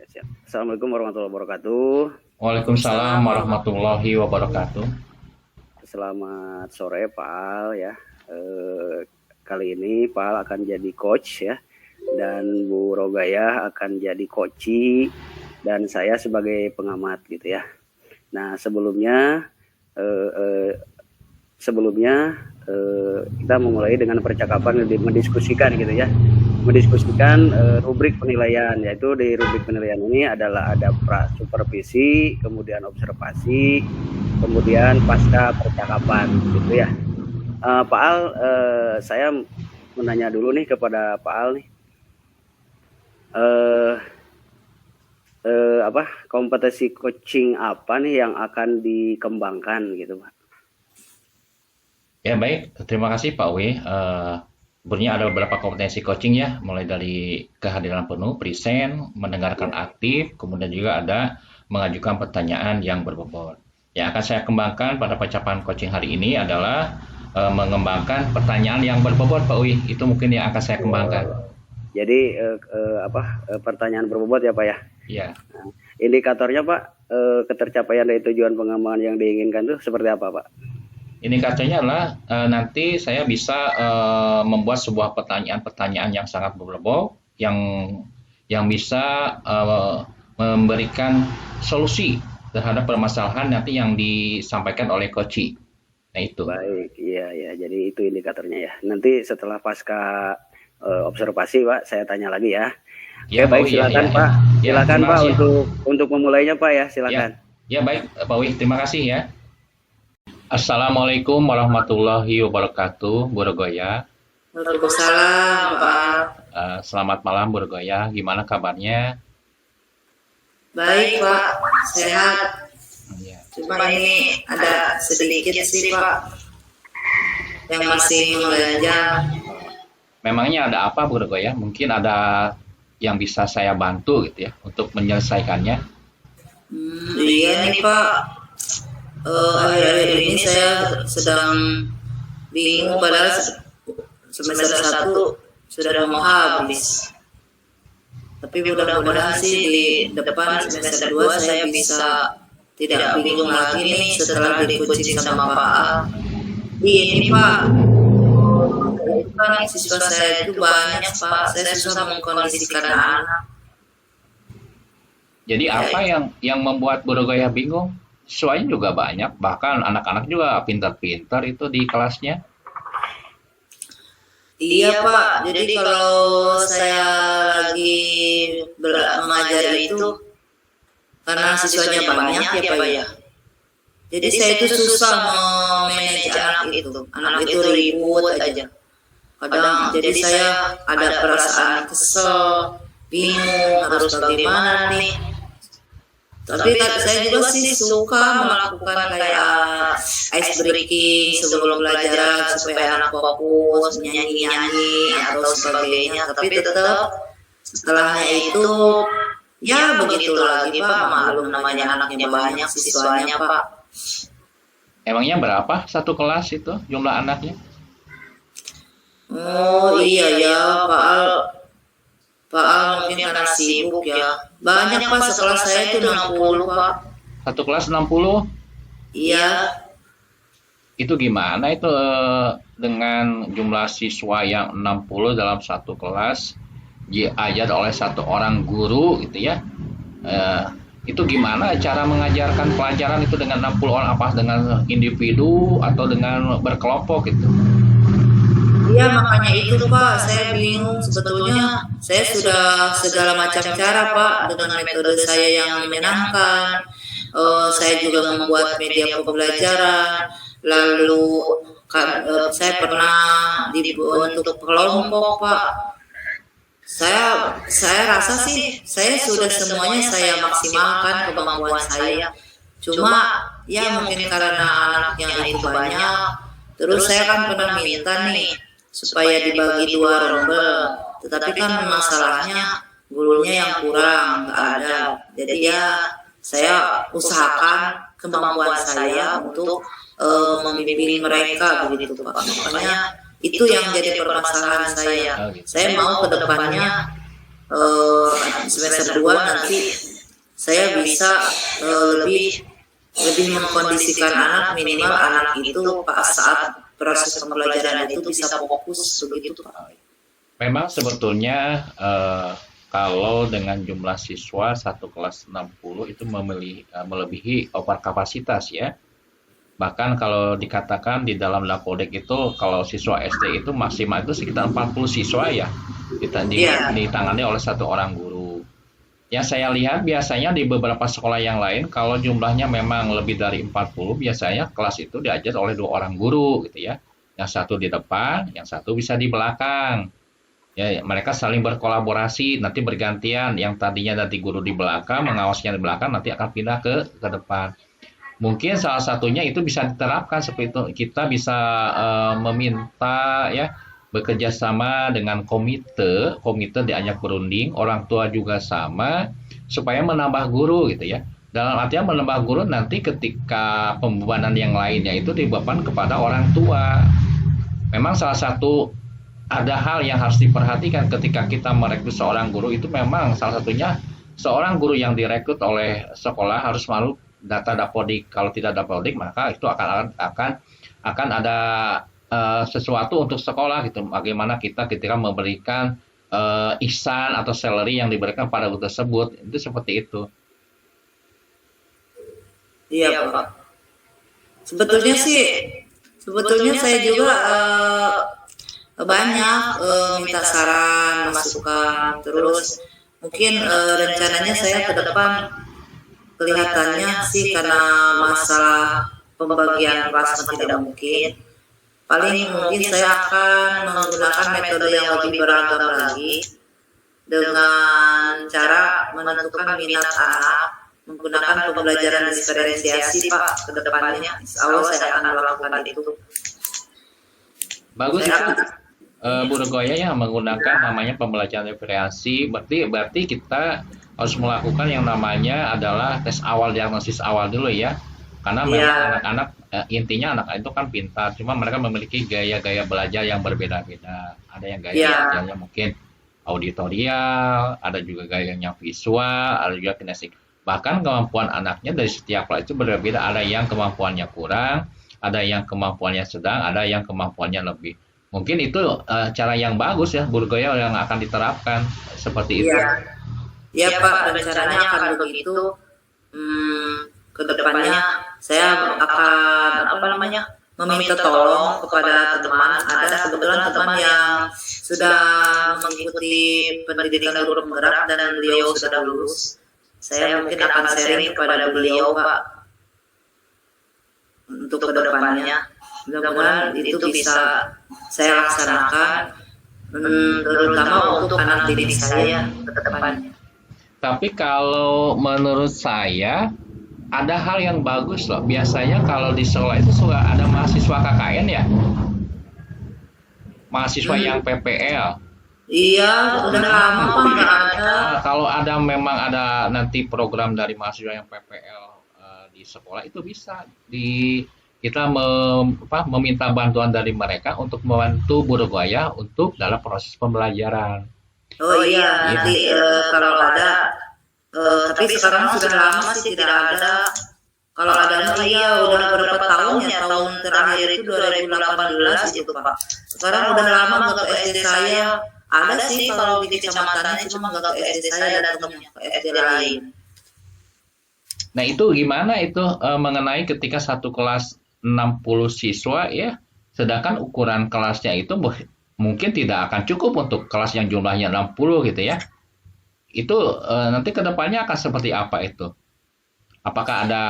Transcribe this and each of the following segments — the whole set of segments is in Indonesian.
Siap. Assalamualaikum warahmatullahi wabarakatuh. Waalaikumsalam warahmatullahi wabarakatuh. Selamat sore Pak Al ya. Kali ini Pak Al akan jadi coach ya, dan Bu Rogaya akan jadi coachi, dan saya sebagai pengamat gitu ya. Nah sebelumnya kita memulai dengan percakapan mendiskusikan gitu ya, rubrik penilaian, yaitu di rubrik penilaian ini adalah ada supervisi, kemudian observasi, kemudian pasca percakapan gitu ya. Pak Al, saya menanya dulu nih kepada Pak Al nih, kompetensi coaching apa nih yang akan dikembangkan gitu Pak? Ya baik, terima kasih Pak W. Sebenarnya ada beberapa kompetensi coaching ya, mulai dari kehadiran penuh, present, mendengarkan aktif, kemudian juga ada mengajukan pertanyaan yang berbobot. Yang akan saya kembangkan pada percakapan coaching hari ini adalah mengembangkan pertanyaan yang berbobot Pak W. Itu mungkin yang akan saya kembangkan. Jadi pertanyaan berbobot ya Pak ya? Iya. Nah, indikatornya Pak, ketercapaian dari tujuan pengembangan yang diinginkan itu seperti apa Pak? Indikatornya adalah nanti saya bisa membuat sebuah pertanyaan-pertanyaan yang sangat berbobot, yang bisa memberikan solusi terhadap permasalahan nanti yang disampaikan oleh coach. Nah itu. Baik, iya ya. Jadi itu indikatornya ya. Nanti setelah pasca observasi Pak, saya tanya lagi ya. Ya, Oke, baik, silakan Pak. Silakan Pak untuk memulainya Pak ya, silakan. Ya baik Pak Wih, terima kasih ya. Assalamualaikum warahmatullahi wabarakatuh, Bu Rogoya. Waalaikumsalam, Pak. Selamat malam, Bu Rogoya. Gimana kabarnya? Baik, Pak. Sehat. Ya. Cuma ini ada sedikit sih, Pak, yang masih mengganjal. Memangnya ada apa, Bu Rogoya? Mungkin ada yang bisa saya bantu gitu ya untuk menyelesaikannya. Iya nih, Pak. Akhir-akhir ini saya sedang bingung, padahal semester 1 sudah mau habis. Tapi mudah-mudahan sih di depan semester 2 saya bisa tidak bingung lagi nih setelah di-coaching sama Pak A. Ini Pak, kan siswa saya itu banyak Pak, saya susah mengkondisikan anak. Jadi apa yang membuat Bu Rogoya bingung? Siswanya juga banyak, bahkan anak-anak juga pintar-pintar itu di kelasnya. Iya Pak, jadi kalau saya lagi mengajar itu, karena siswanya banyak ya Pak ya, jadi saya itu susah memanage anak itu. Anak itu ribut aja. Kadang jadi saya ada perasaan kesel, bingung harus bagaimana nih. Tapi saya juga sih suka melakukan kayak ice breaking sebelum belajar supaya anak fokus nyanyi-nyanyi atau sebagainya. Tapi tetap setelahnya itu ya begitu lagi Pak, maklum namanya anaknya banyak, siswanya Pak. Emangnya berapa satu kelas itu jumlah anaknya? Oh iya ya Pak Al mungkin karena sibuk ya. Banyak Pak, sekolah saya itu 60 Pak. Satu kelas 60? Iya. Itu gimana itu dengan jumlah siswa yang 60 dalam satu kelas diajar oleh satu orang guru gitu ya? Itu gimana cara mengajarkan pelajaran itu dengan 60 orang, apa dengan individu atau dengan berkelompok gitu? Iya makanya itu Pak, saya bingung. Sebetulnya saya sudah segala macam cara Pak dengan metode saya yang menyenangkan. Saya juga membuat media pembelajaran. Lalu saya pernah dibentuk kelompok Pak. Saya rasa sih saya sudah semuanya saya maksimalkan kemampuan saya. Cuma ya mungkin karena anaknya itu banyak. Terus saya kan pernah minta nih supaya dibagi 2 rombel, tetapi kan masalahnya gurunya yang kurang, nggak ada. Jadi ya saya usahakan kemampuan saya untuk membimbing mereka begitu Pak. Makanya itu yang jadi permasalahan saya. Saya mau ke depannya semester 2 nanti saya bisa lebih mengkondisikan anak, minimal anak itu pas saat proses pembelajaran itu bisa fokus begitu Pak. Memang sebetulnya kalau dengan jumlah siswa satu kelas 60 itu melebihi over kapasitas ya. Bahkan kalau dikatakan di dalam Dapodek itu kalau siswa SD itu maksimal itu sekitar 40 siswa ya ditangani oleh satu orang guru. Yang saya lihat biasanya di beberapa sekolah yang lain kalau jumlahnya memang lebih dari 40 biasanya kelas itu diajar oleh 2 orang guru gitu ya. Yang satu di depan, yang satu bisa di belakang. Ya, mereka saling berkolaborasi, nanti bergantian. Yang tadinya nanti guru di belakang, mengawasinya di belakang, nanti akan pindah ke depan. Mungkin salah satunya itu bisa diterapkan seperti itu. Kita bisa meminta ya bekerja sama dengan komite diajak berunding, orang tua juga sama supaya menambah guru gitu ya. Dalam artian menambah guru nanti ketika pembebanan yang lainnya itu dibeban kepada orang tua. Memang salah satu ada hal yang harus diperhatikan ketika kita merekrut seorang guru itu memang salah satunya seorang guru yang direkrut oleh sekolah harus melalui data Dapodik. Kalau tidak Dapodik maka itu akan ada sesuatu untuk sekolah gitu. Bagaimana kita ketika memberikan ihsan atau salary yang diberikan pada guru tersebut itu seperti itu. Iya Pak. Sebetulnya saya juga banyak minta saran, masukan, terus mungkin rencananya saya ke depan kelihatannya sih karena masalah pembagian kelas tidak mungkin. Paling mungkin saya akan menggunakan metode yang lebih beragam lagi dengan cara menentukan minat anak menggunakan pembelajaran diferensiasi Pak ke depannya. Insya Allah saya akan melakukan itu. Bagus itu Bu Regoya ya menggunakan namanya pembelajaran diferensiasi. Berarti kita harus melakukan yang namanya adalah tes awal, diagnosis awal dulu ya. Karena memang anak-anak intinya anak itu kan pintar, cuma mereka memiliki gaya-gaya belajar yang berbeda-beda. Ada yang gaya belajarnya mungkin auditorial, ada juga gayanya visual, ada juga kinesik. Bahkan kemampuan anaknya dari setiap kelas itu berbeda. Ada yang kemampuannya kurang, ada yang kemampuannya sedang, ada yang kemampuannya lebih. Mungkin itu cara yang bagus ya Bu Regoya yang akan diterapkan seperti itu. Iya Pak, rencananya akan begitu. Kedepannya saya akan meminta tolong kepada teman. Ada kebetulan teman yang sudah mengikuti pendidikan guru penggerak dan beliau sudah lulus. Saya mungkin akan sharing kepada beliau Pak untuk kedepannya. Mudah-mudahan itu bisa saya laksanakan terutama untuk anak didik saya ke depannya. Tapi kalau menurut saya ada hal yang bagus loh. Biasanya kalau di sekolah itu suka ada mahasiswa KKN ya, mahasiswa yang PPL. Iya, udah lama kok nggak ada. Kalau memang ada nanti program dari mahasiswa yang PPL di sekolah itu bisa kita meminta bantuan dari mereka untuk membantu Bu Regoya untuk dalam proses pembelajaran. Oh iya, nanti kalau ada, tapi sekarang sudah lama sih tidak ada. Kalau ada iya udah beberapa tahun ya, tahun terakhir itu 2018 itu Pak. Sekarang udah lama nggak ke SD saya. Ada sih kalau di kecamatannya cuma nggak ke SD saya, datangnya ke SD lain. Nah itu gimana itu mengenai ketika satu kelas 60 siswa ya, sedangkan ukuran kelasnya itu mungkin tidak akan cukup untuk kelas yang jumlahnya 60 gitu ya. Itu nanti kedepannya akan seperti apa itu? Apakah ada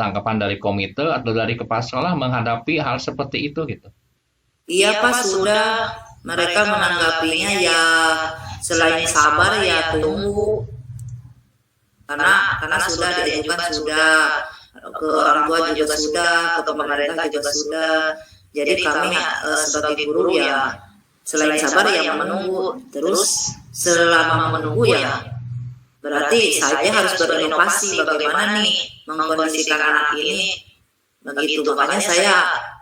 tanggapan dari komite atau dari kepala sekolah menghadapi hal seperti itu gitu? Iya Pak, sudah. Mereka menanggapinya ya selain sabar ya tunggu. Karena sudah diajukan sudah, ke orang tua juga sudah, ke pemerintah juga sudah. Jadi kami sebagai guru ya selain sabar ya menunggu. Terus selama menunggu ya berarti saya harus berinovasi bagaimana nih mengkondisikan anak ini. Begitu makanya saya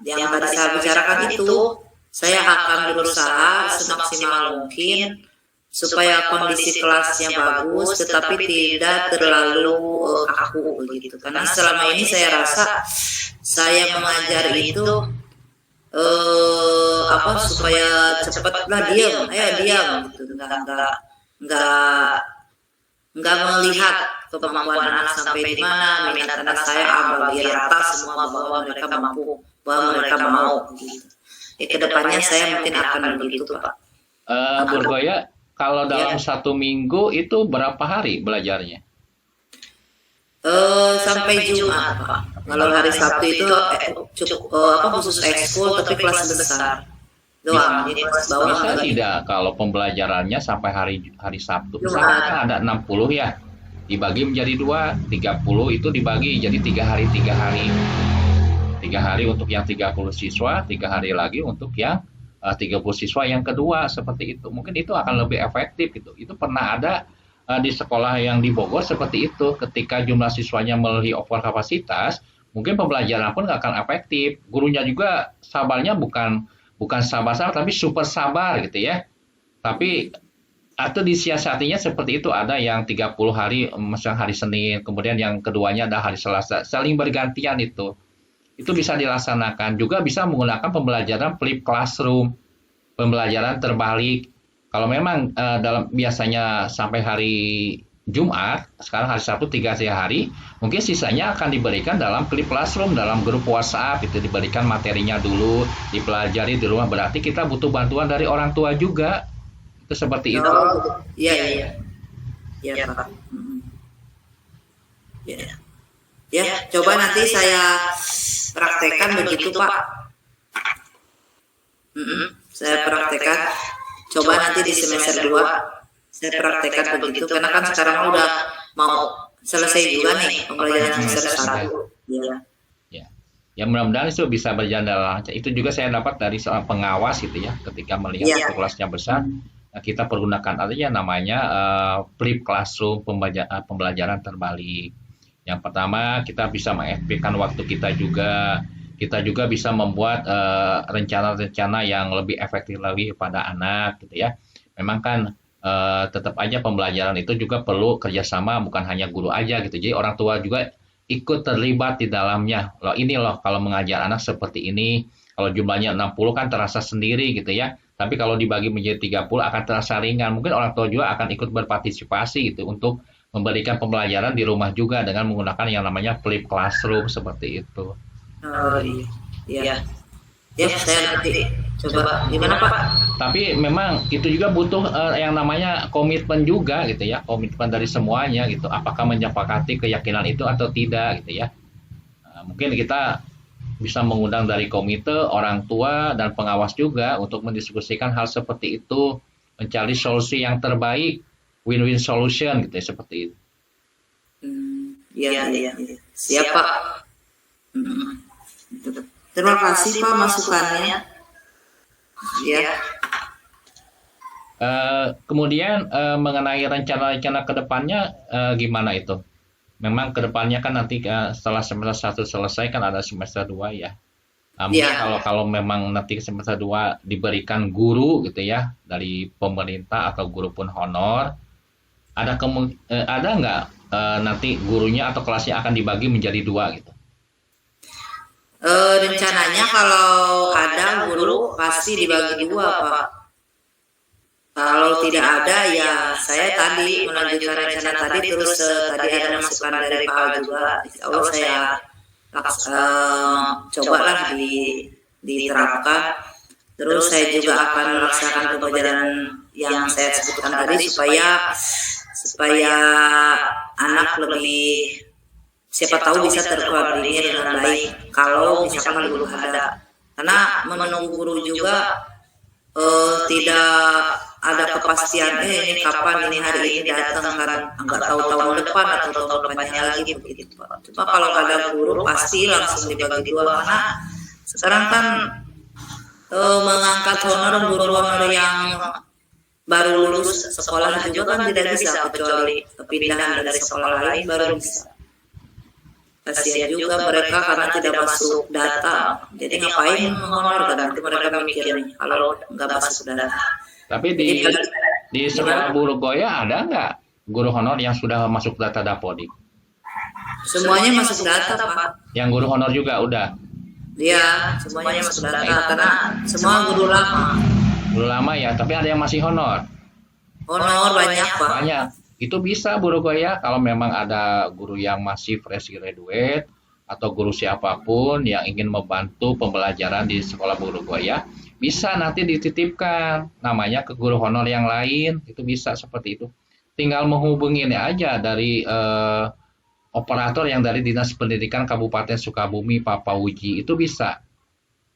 yang tadi saya bicarakan itu, saya akan berusaha semaksimal mungkin supaya kondisi kelasnya bagus tetapi tidak terlalu kaku begitu. Karena selama ini saya rasa saya mengajar itu supaya cepatlah diam gitu, nggak melihat kemampuan anak sampai di mana, minat anak saya bagi rata semua bahwa mereka mampu, bahwa mereka mau gitu. Kedepannya saya mungkin akan begitu, Pak. Bu Goya, kalau dalam 1 minggu itu berapa hari belajarnya? Sampai Jumat, Pak. Kalau hari Sabtu itu khusus ekskul tapi kelas besar doang. Jadi kelas bawah Bisa tidak kalau pembelajarannya sampai hari Sabtu? Misalnya kan ada 60 ya, dibagi menjadi 2, 30 itu dibagi jadi 3 hari. 3 hari untuk yang 30 siswa, 3 hari lagi untuk yang 30 siswa yang kedua, seperti itu. Mungkin itu akan lebih efektif gitu. Itu pernah ada di sekolah yang di Bogor seperti itu. Ketika jumlah siswanya melebihi over kapasitas, mungkin pembelajaran pun nggak akan efektif. Gurunya juga sabarnya bukan sabar-sabar, tapi super sabar gitu ya. Tapi atau disiasatinya seperti itu, ada yang 30 hari, misalnya hari Senin, kemudian yang keduanya ada hari Selasa, saling bergantian itu bisa dilaksanakan. Juga bisa menggunakan pembelajaran flip classroom, pembelajaran terbalik. Kalau memang biasanya sampai hari Jumat, sekarang hari Sabtu 3 hari, mungkin sisanya akan diberikan dalam flip classroom, dalam grup WhatsApp, itu diberikan materinya dulu, dipelajari di rumah. Berarti kita butuh bantuan dari orang tua juga. Itu seperti itu. Iya, Pak. Ya, coba nanti saya praktekkan begitu, Pak. Saya praktekkan. Coba nanti di semester 2 saya praktekkan begitu, karena kan sekarang udah mau selesai juga nih pembelajaran semester 1. Ya, mudah-mudahan itu bisa berjalan dengan lancar. Itu juga saya dapat dari seorang pengawas gitu ya, ketika melihat kelasnya besar. Kita pergunakan artinya namanya flip classroom, pembelajaran terbalik. Yang pertama, kita bisa mengefektifkan waktu kita juga bisa membuat rencana-rencana yang lebih efektif lagi kepada anak gitu ya. Memang kan tetap aja pembelajaran itu juga perlu kerjasama, bukan hanya guru aja gitu. Jadi orang tua juga ikut terlibat di dalamnya. Kalau mengajar anak seperti ini, kalau jumlahnya 60 kan terasa sendiri gitu ya. Tapi kalau dibagi menjadi 30 akan terasa ringan. Mungkin orang tua juga akan ikut berpartisipasi gitu untuk memberikan pembelajaran di rumah juga dengan menggunakan yang namanya flip classroom seperti itu. Iya. Ya, saya nanti coba gimana, Pak? Tapi memang itu juga butuh yang namanya komitmen juga gitu ya, komitmen dari semuanya gitu. Apakah menyepakati keyakinan itu atau tidak gitu ya. Mungkin kita bisa mengundang dari komite, orang tua dan pengawas juga untuk mendiskusikan hal seperti itu, mencari solusi yang terbaik, win-win solution gitu ya, seperti itu. Iya. Siap, Pak. Terima kasih, Pak, masukannya. Ya. Kemudian mengenai rencana-rencana ke depannya gimana itu? Memang ke depannya kan nanti setelah semester 1 selesai kan ada semester 2 ya. Mungkin kalau memang nanti semester 2 diberikan guru gitu ya dari pemerintah atau guru pun honor, ada nggak nanti gurunya atau kelasnya akan dibagi menjadi 2 gitu? Rencananya kalau ada guru pasti dibagi 2, Pak. Kalau tidak ada, ya saya tadi melanjutkan rencana tadi, terus tadi ada masukan dari Pak juga. Insya Allah saya cobalah diterapkan. Terus saya juga akan melaksanakan pembelajaran yang saya sebutkan tadi supaya anak lebih, siapa tahu bisa terkoordinir dengan baik kalau misalkan guru ada. Karena menunggu guru juga tidak ada kepastian ini kapan, ini hari ini datang, kan nggak tahu tahun depan atau tahun depannya lagi begitu, Pak. Cuma kalau ada guru pasti langsung dibagi 2, karena sekarang kan mengangkat honor guru honor yang baru lulus sekolah juga kan tidak bisa, kecuali pindahan dari sekolah lain baru bisa. Kasihan juga mereka karena tidak masuk data. Jadi ngapain menghonor, kan nanti mereka mikir nih kalau nggak masuk data. Tapi Di sekolah Guru Goya ada nggak guru honor yang sudah masuk data Dapodik? Semuanya masuk data, Pak. Yang guru honor juga udah? Iya, semuanya masuk data karena semua guru lama. Guru lama ya, tapi ada yang masih honor? Honor banyak, Pak. Banyak. Itu bisa Guru Goya kalau memang ada guru yang masih fresh graduate atau guru siapapun yang ingin membantu pembelajaran di sekolah Guru Goya, bisa nanti dititipkan namanya ke guru honor yang lain, itu bisa seperti itu. Tinggal menghubunginya aja dari operator yang dari Dinas Pendidikan Kabupaten Sukabumi, Pak Pauji, itu bisa.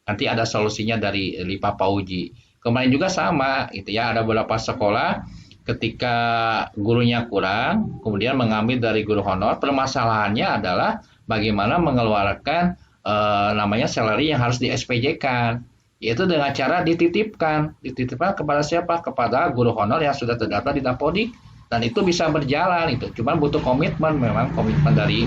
Nanti ada solusinya dari Pak Pauji. Kemarin juga sama, gitu ya, ada beberapa sekolah ketika gurunya kurang, kemudian mengambil dari guru honor. Permasalahannya adalah bagaimana mengeluarkan namanya salary yang harus di SPJ-kan, yaitu dengan cara dititipkan kepada siapa? Kepada guru honor yang sudah terdaftar di Dapodik, dan itu bisa berjalan itu. Cuman butuh komitmen, memang komitmen dari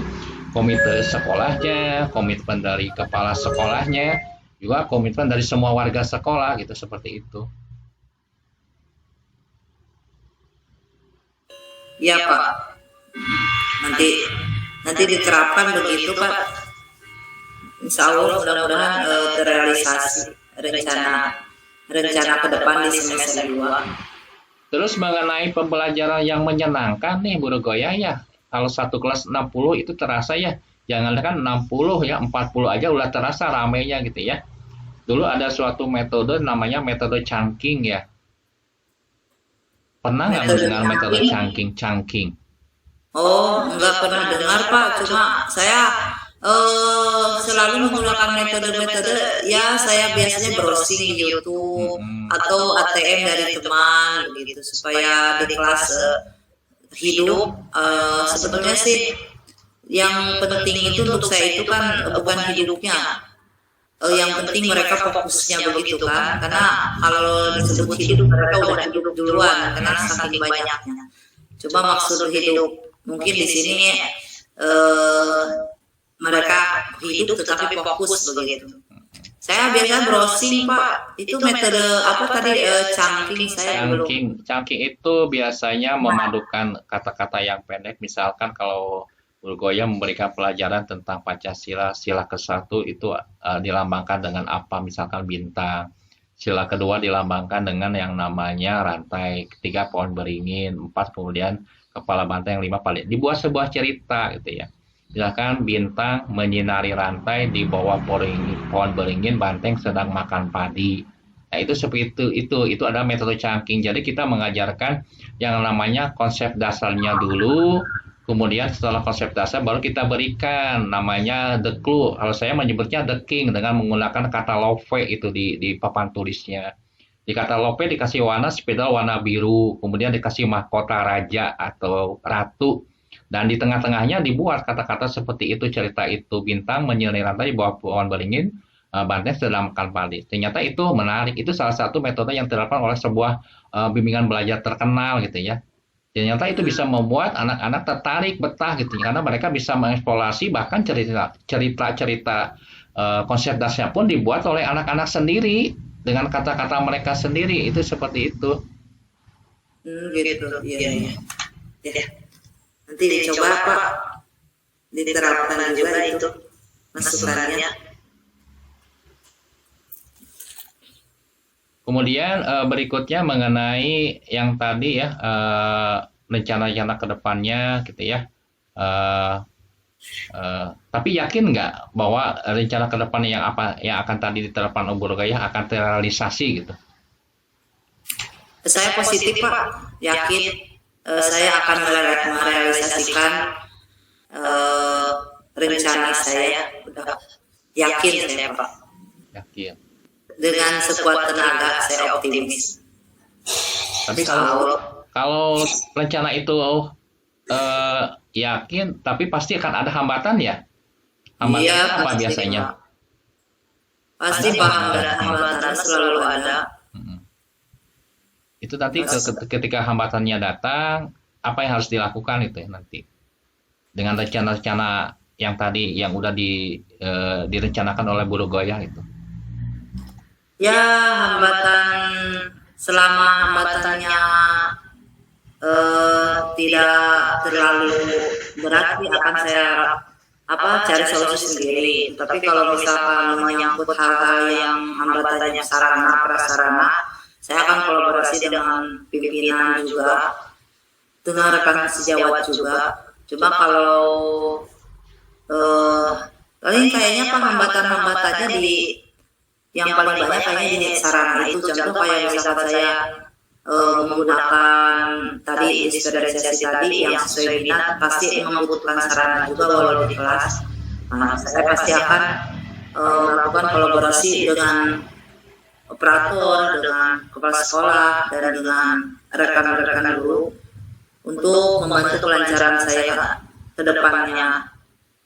komite sekolahnya, komitmen dari kepala sekolahnya, juga komitmen dari semua warga sekolah gitu, seperti itu. Iya, Pak. Nanti diterapkan begitu, Pak. Insya Allah mudah-mudahan terrealisasi rencana ke depan di semester 2. Terus mengenai pembelajaran yang menyenangkan nih Guru Goya ya, kalau satu kelas 60 itu terasa ya, jangankan 60 ya, 40 aja udah terasa ramainya gitu ya. Dulu ada suatu metode namanya metode chunking ya. Pernah nggak mendengar metode chunking? Oh, nggak pernah dengar, Pak. Cuma saya selalu menggunakan metode-metode, ya saya biasanya browsing di YouTube atau ATM dari teman gitu, supaya di kelas hidup. Sebetulnya sih yang penting itu untuk saya itu kan bukan hidupnya. Yang penting mereka fokusnya begitu kan, karena kalau disebut hidup mereka udah hidup duluan karena saking banyaknya. Coba maksud hidup mungkin di sini mereka hidup tetapi fokus begitu. Saya biasa browsing, Pak. Itu metode apa tadi, chunking saya belum. Chunking itu biasanya memadukan kata-kata yang pendek. Misalkan kalau Guru Goya memberikan pelajaran tentang Pancasila, sila ke-1 itu dilambangkan dengan apa? Misalkan bintang. Sila kedua dilambangkan dengan yang namanya rantai, ketiga pohon beringin, 4 kemudian kepala banteng, 5 paling. Dibuat sebuah cerita gitu ya. Misalkan bintang menyinari rantai, di bawah pohon beringin banteng sedang makan padi. Nah, itu seperti itu ada metode chunking. Jadi kita mengajarkan yang namanya konsep dasarnya dulu. Kemudian setelah konsep dasar baru kita berikan namanya the clue. Kalau saya menyebutnya the king dengan menggunakan kata love itu di papan tulisnya. Di kata love dikasih warna spidol warna biru, kemudian dikasih mahkota raja atau ratu. Dan di tengah-tengahnya dibuat kata-kata seperti itu, cerita itu, bintang menyinari rantai di bawah pohon beringin, banteng sedang makan padi. Ternyata itu menarik. Itu salah satu metode yang diterapkan oleh sebuah bimbingan belajar terkenal gitu ya. Ternyata itu bisa membuat anak-anak tertarik, betah gitu, karena mereka bisa mengeksplorasi bahkan cerita-cerita konsep dasarnya pun dibuat oleh anak-anak sendiri dengan kata-kata mereka sendiri. Itu seperti itu. Gitu, iya. Ya. Nanti dicoba, Pak, diterapkan juga itu masukannya. Kemudian berikutnya mengenai yang tadi ya, rencana-rencana ke depannya gitu ya. Tapi yakin nggak bahwa rencana ke depannya yang akan tadi diterapkan Guru Goya akan terrealisasi gitu? Saya positif, Pak. Yakin saya akan merealisasikan rencana saya. Udah yakin saya, Pak. Yakin. Dengan sekuat tenaga saya optimis. Tapi kalau rencana itu yakin, tapi pasti akan ada hambatan ya? Hambatan Iya, apa biasanya? Pasti hambatan selalu ada. Itu nanti ketika hambatannya datang, apa yang harus dilakukan itu ya nanti? Dengan rencana-rencana yang tadi yang udah direncanakan oleh Guru Goya itu. Ya, hambatan selama hambatannya tidak terlalu berat, akan saya cari solusi sendiri. Tapi kalau misalkan menyangkut hal-hal yang hambatannya sarana prasarana, saya akan kolaborasi dengan pimpinan juga, dengan rekan sejawat juga. Cuma kalau paling kayaknya hambatan-hambatannya yang paling banyak kayaknya di sarana itu. Contoh kayak misalkan saya menggunakan tadi standarisasi tadi yang sesuai minat, pasti membutuhkan sarana juga walau di kelas. Nah, saya pasti akan melakukan kolaborasi dengan operator, dengan kepala sekolah, dan dengan rekan-rekan guru untuk membantu kelancaran saya ke depannya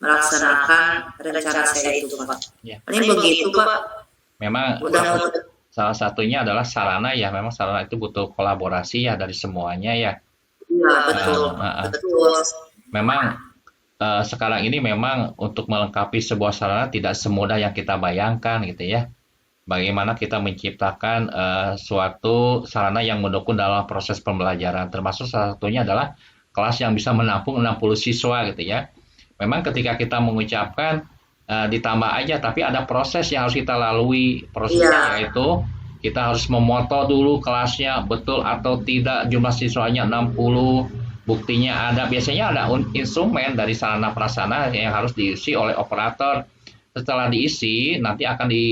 melaksanakan rencana saya itu, Pak. Ya. Ini begitu, Pak. Memang salah satunya adalah sarana ya, memang sarana itu butuh kolaborasi ya dari semuanya ya. Iya, betul. Betul. Memang sekarang ini memang untuk melengkapi sebuah sarana tidak semudah yang kita bayangkan gitu ya. Bagaimana kita menciptakan suatu sarana yang mendukung dalam proses pembelajaran, termasuk salah satunya adalah kelas yang bisa menampung 60 siswa gitu ya. Memang ketika kita mengucapkan ditambah aja, tapi ada proses yang harus kita lalui. Prosesnya yaitu kita harus memoto dulu kelasnya betul atau tidak, jumlah siswanya 60, buktinya ada, biasanya ada instrumen dari sarana prasarana yang harus diisi oleh operator. Setelah diisi nanti akan di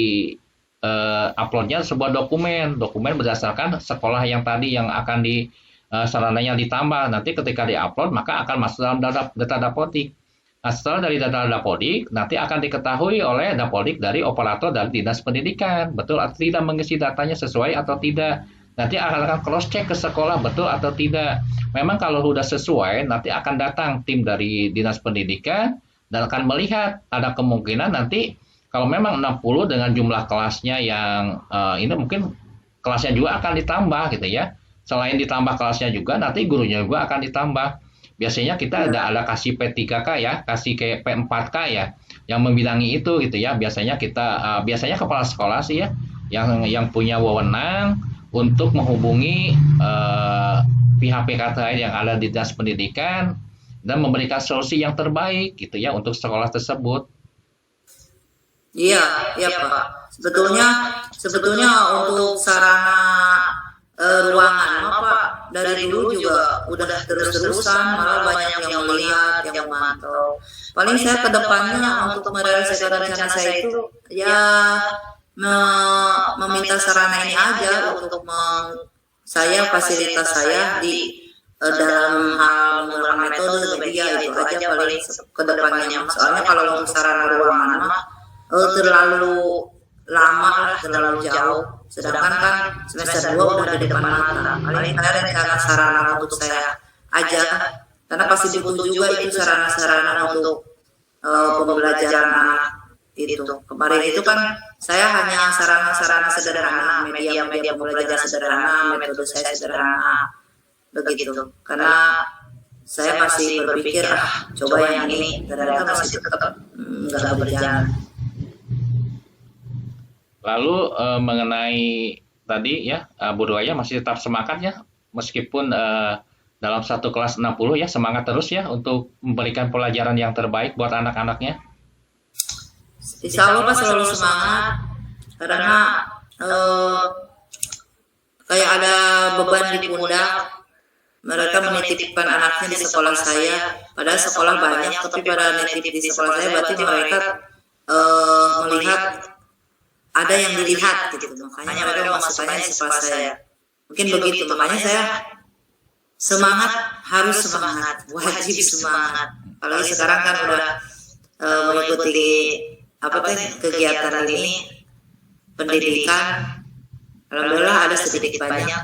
uploadnya sebuah dokumen berdasarkan sekolah yang tadi yang akan di sarananya ditambah. Nanti ketika diupload maka akan masuk dalam data Dapodik. Nah, setelah dari data Dapodik, nanti akan diketahui oleh Dapodik dari operator dari Dinas Pendidikan, betul atau tidak mengisi datanya sesuai atau tidak. Nanti akan cross-check ke sekolah, betul atau tidak. Memang kalau sudah sesuai, nanti akan datang tim dari Dinas Pendidikan dan akan melihat ada kemungkinan nanti kalau memang 60 dengan jumlah kelasnya yang ini mungkin kelasnya juga akan ditambah gitu ya. Selain ditambah kelasnya juga, nanti gurunya juga akan ditambah. Biasanya kita ada kasih P3K ya, kasih kayak P4K ya, yang membidangi itu gitu ya. Biasanya kita biasanya kepala sekolah sih ya, yang punya wewenang untuk menghubungi pihak PKT yang ada di Dinas Pendidikan dan memberikan solusi yang terbaik gitu ya untuk sekolah tersebut. Iya, Pak. Sebetulnya untuk sarana ruangan, Pak, dari dulu juga udah terus-terusan, malah banyak yang melihat, yang memantau. Paling saya ke depannya untuk merealisasikan rencana saya itu ya meminta sarana ini aja untuk fasilitas saya di dalam hal menggunakan metode media, itu aja paling ke depannya. Soalnya kalau untuk sarana ruangan terlalu lama, terlalu jauh. Sedangkan kan semester 2 udah ada di depan mata. Paling saya rencana sarana untuk saya aja, karena pasti butuh juga itu sarana-sarana untuk pembelajaran anak itu. Kemarin itu kan saya hanya sarana-sarana sederhana, media pembelajaran sederhana, metode saya sederhana, begitu. Karena saya masih berpikir, coba yang ini, ternyata masih tetap nggak berjalan. Lalu mengenai tadi ya, Bu Ruaya masih tetap semangat ya, meskipun dalam satu kelas 60 ya, semangat terus ya untuk memberikan pelajaran yang terbaik buat anak-anaknya. Insya Allah Pak selalu semangat, karena kayak ada beban di pundak. Mereka menitipkan anaknya di sekolah saya, padahal sekolah banyak, tapi pada nitip di sekolah saya berarti mereka melihat ada yang dilihat gitu, makanya mereka masukkannya di sekolah saya. Mungkin begitu, makanya saya harus semangat, wajib semangat. Apalagi sekarang kan udah mengikuti kegiatan ini, pendidikan. Alhamdulillah ada sedikit banyak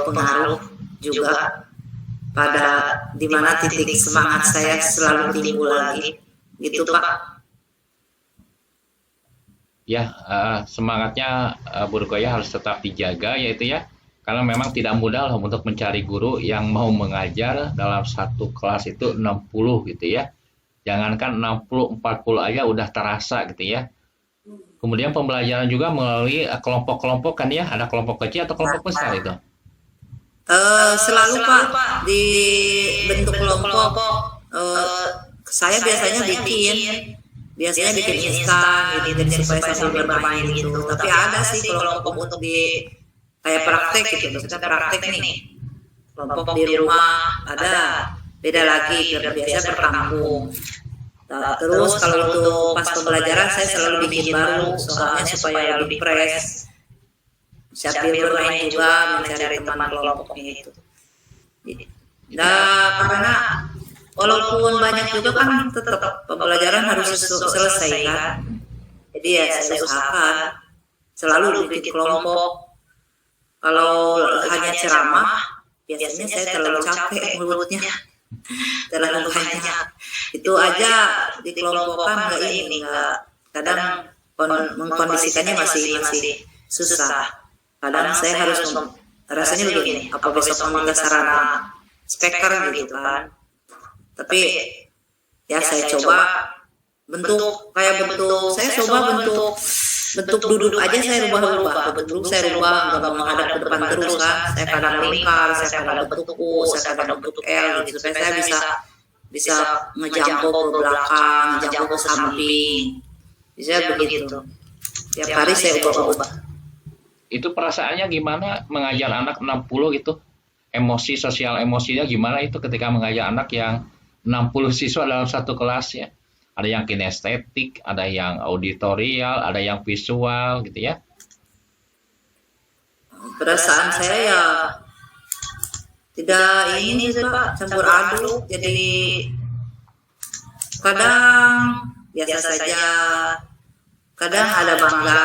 pengaruh juga pada dimana titik semangat saya selalu timbul lagi, gitu Pak. Ya, semangatnya Bu Rukoyah harus tetap dijaga yaitu ya, karena memang tidak mudah loh untuk mencari guru yang mau mengajar dalam satu kelas itu 60 gitu ya. Jangankan 60, 40 aja udah terasa gitu ya. Kemudian pembelajaran juga melalui kelompok-kelompok kan ya, ada kelompok kecil atau kelompok besar itu? Selalu Pak di bentuk kelompok. Saya biasanya bikin instan gitu, jadi supaya sambil bermain gitu. Tapi ada sih kelompok untuk di kayak praktek gitu. Kita praktek nih, kelompok di rumah ada, beda lagi biasanya per kampung. Terus kalau untuk pas pembelajaran saya selalu bikin baru, soalnya supaya lebih fresh. Sambil bermain juga mencari teman kelompoknya itu. Nah, karena walaupun banyak juga kan tetap pembelajaran harus selesai kan. Jadi ya saya usahakan selalu bikin kelompok. Kalau hanya ceramah, biasanya saya terlalu capek mulutnya. Terlalu banyak. Itu aja dikelompokkan nggak kadang mengkondisikannya masih susah. Kadang saya harus rasanya begini, apa besok meminta sarana speaker gitu kan. Tapi ya saya coba bentuk duduk aja saya rubah nggak mau menghadap ke depan terus kan. Saya kadang lingkar, saya kadang bentuk U, saya kadang bentuk L gitu, supaya saya bisa ngejangkau ke belakang, ngejangkau ke samping, bisa begitu. Tiap hari saya ubah-ubah. Itu perasaannya gimana mengajar anak 60 gitu? Sosial emosinya gimana itu ketika mengajar anak yang 60 siswa dalam satu kelas ya? Ada yang kinestetik, ada yang auditorial, ada yang visual gitu ya. Perasaan saya ya tidak ini sih Pak, campur aduk. Jadi kadang biasa saja, kadang ada bangga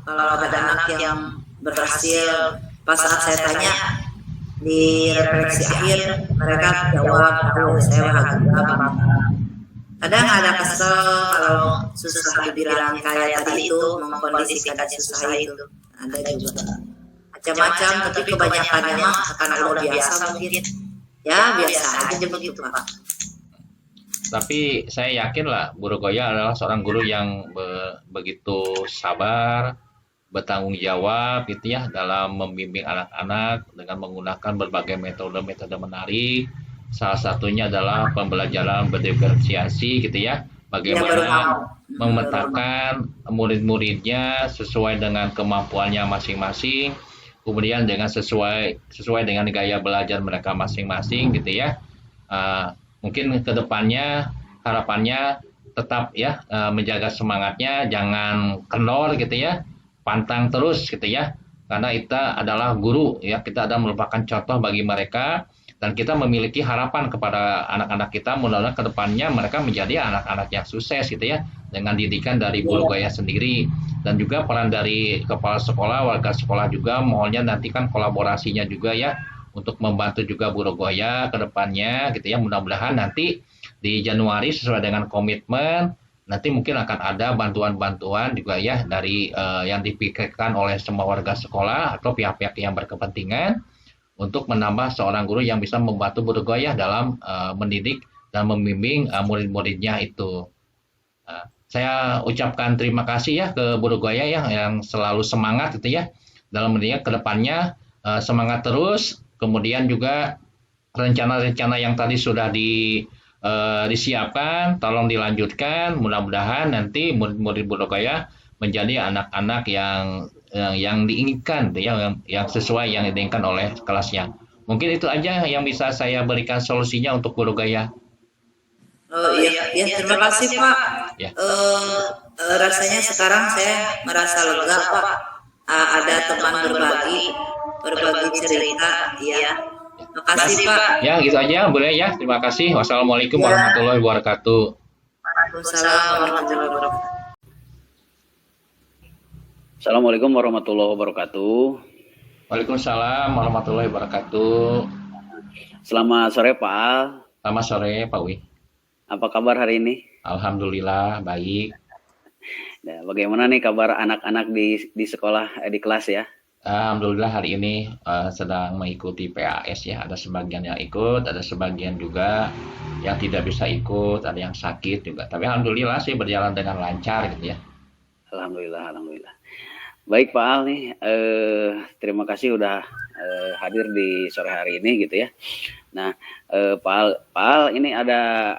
kalau ada anak yang berhasil. Pas saat saya tanya di refleksi akhir, mereka jawab, saya bahagia banget. Kadang ada kesel kalau susah dibilang kayak tadi itu, mengkondisikan susah itu. Ada juga macam-macam, tapi kebanyakannya mah karena udah biasa mungkin. Ya biasa aja begitu Pak. Tapi saya yakin lah Guru Goya adalah seorang guru yang begitu sabar, bertanggung jawab gitu ya dalam membimbing anak-anak dengan menggunakan berbagai metode-metode menarik. Salah satunya adalah pembelajaran berdiferensiasi gitu ya. Bagaimana memetakan murid-muridnya sesuai dengan kemampuannya masing-masing, kemudian dengan sesuai dengan gaya belajar mereka masing-masing gitu ya. Mungkin ke depannya harapannya tetap ya menjaga semangatnya, jangan kendor gitu ya, pantang terus gitu ya, karena kita adalah guru ya, kita adalah merupakan contoh bagi mereka, dan kita memiliki harapan kepada anak-anak kita, mudah-mudahan ke depannya mereka menjadi anak-anak yang sukses gitu ya, dengan didikan dari Guru Goya sendiri, dan juga peran dari kepala sekolah, warga sekolah juga, mohonnya nanti kan kolaborasinya juga ya, untuk membantu juga Guru Goya ke depannya gitu ya. Mudah-mudahan nanti di Januari sesuai dengan komitmen nanti mungkin akan ada bantuan-bantuan juga ya dari yang dipikirkan oleh semua warga sekolah atau pihak-pihak yang berkepentingan untuk menambah seorang guru yang bisa membantu Guru Goya dalam mendidik dan membimbing murid-muridnya itu. Saya ucapkan terima kasih ya ke Guru Goya yang selalu semangat gitu ya dalam mendidik, ke depannya semangat terus. Kemudian juga rencana-rencana yang tadi sudah disiapkan, tolong dilanjutkan. Mudah-mudahan nanti murid-murid Guru Goya menjadi anak-anak yang diinginkan, yang sesuai yang diinginkan oleh kelasnya. Mungkin itu aja yang bisa saya berikan solusinya untuk Guru Goya. Ya, terima kasih Pak. Ya. Rasanya sekarang saya merasa lega Pak. Ada teman berbagi cerita, ya. Terima kasih Pak. Ya, gitu aja boleh ya. Terima kasih. Wassalamualaikum warahmatullahi wabarakatuh. Waalaikumsalam warahmatullahi wabarakatuh. Assalamualaikum warahmatullahi wabarakatuh. Waalaikumsalam warahmatullahi wabarakatuh. Selamat sore Pak Al. Selamat sore Pak Wi. Apa kabar hari ini? Alhamdulillah baik. Nah, bagaimana nih kabar anak-anak di sekolah, di kelas ya? Alhamdulillah hari ini sedang mengikuti PAS ya. Ada sebagian yang ikut, ada sebagian juga yang tidak bisa ikut, ada yang sakit juga. Tapi alhamdulillah sih berjalan dengan lancar gitu ya. Alhamdulillah, alhamdulillah. Baik Pak Al nih, terima kasih udah hadir di sore hari ini gitu ya. Nah, Pak Al ini ada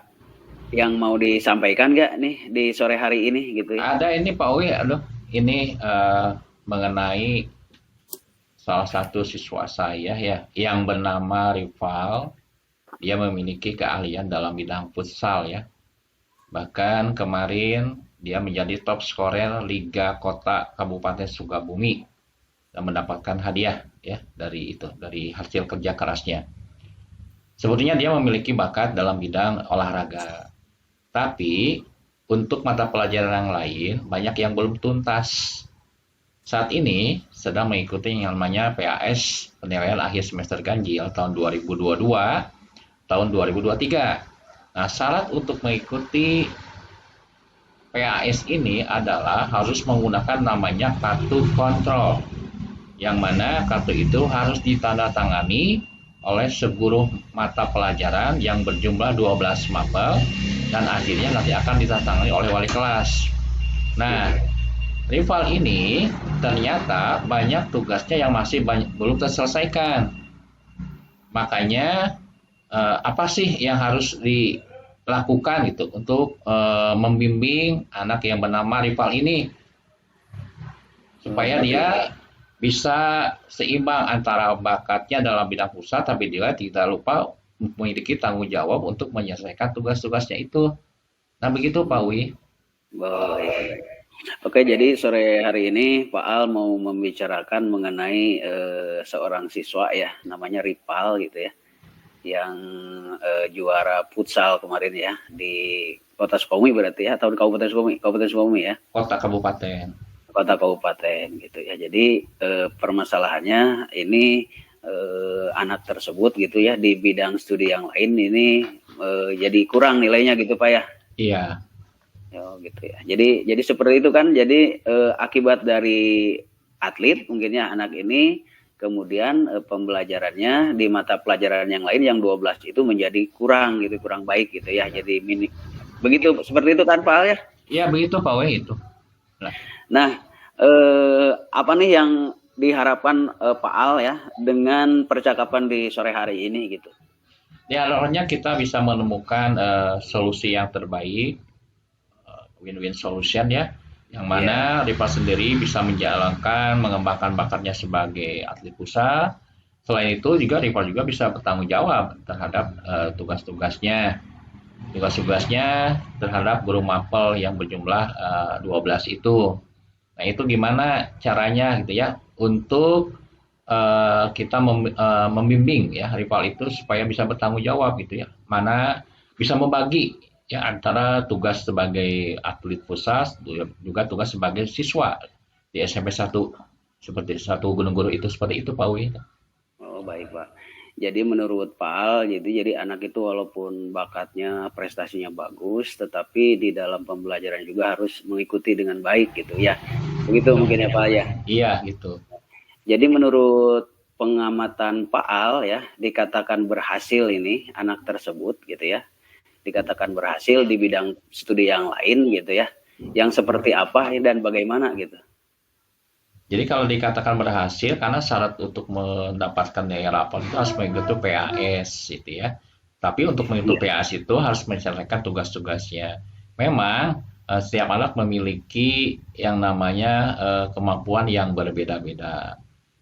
yang mau disampaikan nggak nih di sore hari ini gitu ya? Ada ini Pak Uwi, ini mengenai salah satu siswa saya ya yang bernama Rival. Dia memiliki keahlian dalam bidang futsal ya. Bahkan kemarin dia menjadi top scorer Liga Kota Kabupaten Sukabumi dan mendapatkan hadiah ya dari hasil kerja kerasnya. Sebetulnya dia memiliki bakat dalam bidang olahraga. Tapi untuk mata pelajaran yang lain banyak yang belum tuntas. Saat ini sedang mengikuti yang namanya PAS, penilaian akhir semester ganjil tahun 2022, tahun 2023. Nah, syarat untuk mengikuti PAS ini adalah harus menggunakan namanya kartu kontrol, yang mana kartu itu harus ditandatangani oleh seguru mata pelajaran yang berjumlah 12 mapel dan akhirnya nanti akan ditandatangani oleh wali kelas. Nah, Rival ini ternyata banyak tugasnya yang masih belum terselesaikan. Makanya apa sih yang harus dilakukan gitu untuk membimbing anak yang bernama Rival ini supaya dia bisa seimbang antara bakatnya dalam bidang futsal tapi dia tidak lupa memiliki tanggung jawab untuk menyelesaikan tugas-tugasnya itu. Nah begitu Pak Wi. Baik. Oke, jadi sore hari ini Pak Al mau membicarakan mengenai seorang siswa ya, namanya Rival gitu ya, yang juara futsal kemarin ya di Kota Sukabumi berarti ya, atau di Kabupaten Sukabumi ya. Kota Kabupaten gitu ya. Jadi permasalahannya ini anak tersebut gitu ya di bidang studi yang lain ini jadi kurang nilainya gitu Pak ya. Iya. Oh, gitu ya. Jadi seperti itu kan. Jadi akibat dari atlet mungkinnya anak ini kemudian pembelajarannya di mata pelajaran yang lain yang 12 itu menjadi kurang gitu, kurang baik gitu ya. Jadi begitu seperti itu kan Pak Al ya? Iya begitu Pak Wi itu. Nah, apa nih yang diharapkan Pak Al ya dengan percakapan di sore hari ini gitu? Ya, harapannya kita bisa menemukan solusi yang terbaik, win-win solution ya, yang mana Rival sendiri bisa menjalankan, mengembangkan bakatnya sebagai atlet futsal. Selain itu juga Rival juga bisa bertanggung jawab terhadap tugas-tugasnya terhadap guru mapel yang berjumlah 12 itu. Nah itu gimana caranya gitu ya untuk kita membimbing ya Rival itu supaya bisa bertanggung jawab gitu ya, mana bisa membagi ya antara tugas sebagai atlet futsal juga tugas sebagai siswa di SMP 1 seperti satu guru-guru itu seperti itu Pak Wi. Oh baik Pak. Jadi menurut Pak Al jadi anak itu walaupun bakatnya prestasinya bagus tetapi di dalam pembelajaran juga harus mengikuti dengan baik gitu ya. Begitu mungkin ya Pak ya. Iya gitu. Jadi menurut pengamatan Pak Al ya dikatakan berhasil ini anak tersebut gitu ya. Dikatakan berhasil di bidang studi yang lain gitu ya. Yang seperti apa dan bagaimana gitu. Jadi kalau dikatakan berhasil karena syarat untuk mendapatkan nilai rapor itu harus mengikuti PAS gitu ya. Tapi untuk mengikuti PAS itu harus menyelesaikan tugas-tugasnya. Memang setiap anak memiliki yang namanya kemampuan yang berbeda-beda.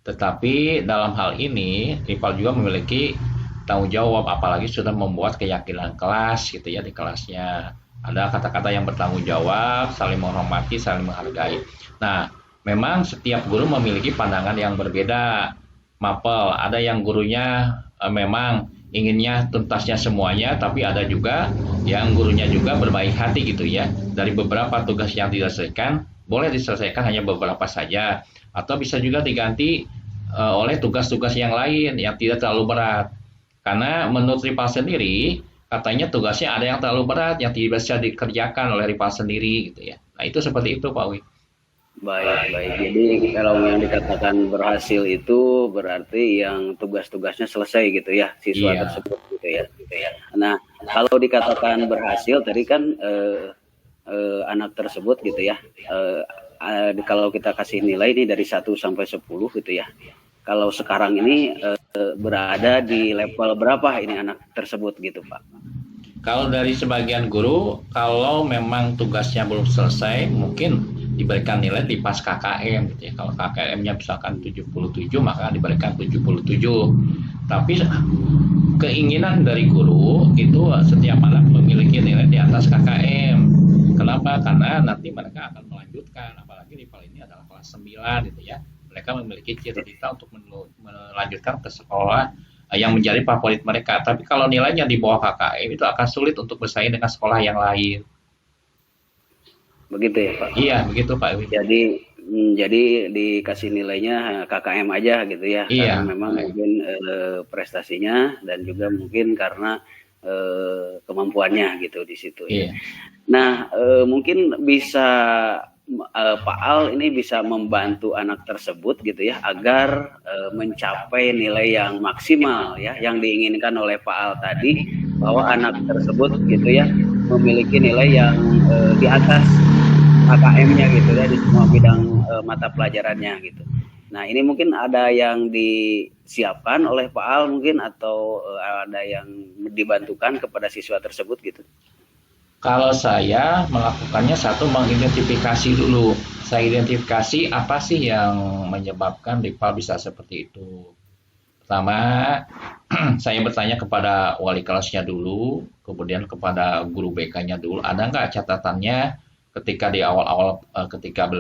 Tetapi dalam hal ini Rival juga memiliki tanggung jawab, apalagi sudah membuat keyakinan kelas gitu ya di kelasnya. Ada kata-kata yang bertanggung jawab, saling menghormati, saling menghargai. Nah, memang setiap guru memiliki pandangan yang berbeda. Mapel, ada yang gurunya memang inginnya tuntasnya semuanya, tapi ada juga yang gurunya juga berbaik hati gitu ya. Dari beberapa tugas yang diselesaikan, boleh diselesaikan hanya beberapa saja. Atau bisa juga diganti oleh tugas-tugas yang lain yang tidak terlalu berat. Karena menurut Rival sendiri, katanya tugasnya ada yang terlalu berat, yang tidak bisa dikerjakan oleh Rival sendiri gitu ya. Nah itu seperti itu Pak Wi. Baik. Jadi kalau yang dikatakan berhasil itu berarti yang tugas-tugasnya selesai gitu ya, siswa tersebut gitu ya. Nah, kalau dikatakan berhasil tadi kan anak tersebut gitu ya, kalau kita kasih nilai ini dari 1 sampai 10 gitu ya. Kalau sekarang ini berada di level berapa ini anak tersebut gitu Pak? Kalau dari sebagian guru, kalau memang tugasnya belum selesai, mungkin diberikan nilai di pas KKM gitu ya. Kalau KKM-nya misalkan 77, maka diberikan 77. Tapi keinginan dari guru itu setiap anak memiliki nilai di atas KKM. Kenapa? Karena nanti mereka akan melanjutkan, apalagi rival ini adalah kelas 9 gitu ya. Mereka memiliki cita-cita untuk melanjutkan ke sekolah yang menjadi favorit mereka. Tapi kalau nilainya di bawah KKM itu akan sulit untuk bersaing dengan sekolah yang lain. Begitu ya Pak? Iya, begitu Pak Ewi. Jadi dikasih nilainya KKM aja gitu ya? Iya. Karena memang mungkin prestasinya dan juga mungkin karena kemampuannya gitu di situ. Iya. Ya. Nah, mungkin bisa Pak Al ini bisa membantu anak tersebut gitu ya agar mencapai nilai yang maksimal ya yang diinginkan oleh Pak Al tadi, bahwa anak tersebut gitu ya memiliki nilai yang di atas KKM-nya gitu ya di semua bidang mata pelajarannya gitu. Nah, ini mungkin ada yang disiapkan oleh Pak Al mungkin, atau ada yang dibantukan kepada siswa tersebut gitu. Kalau saya melakukannya, satu, mengidentifikasi dulu. Saya identifikasi apa sih yang menyebabkan rival bisa seperti itu. Pertama, saya bertanya kepada wali kelasnya dulu, kemudian kepada guru BK-nya dulu, ada nggak catatannya ketika di awal-awal ketika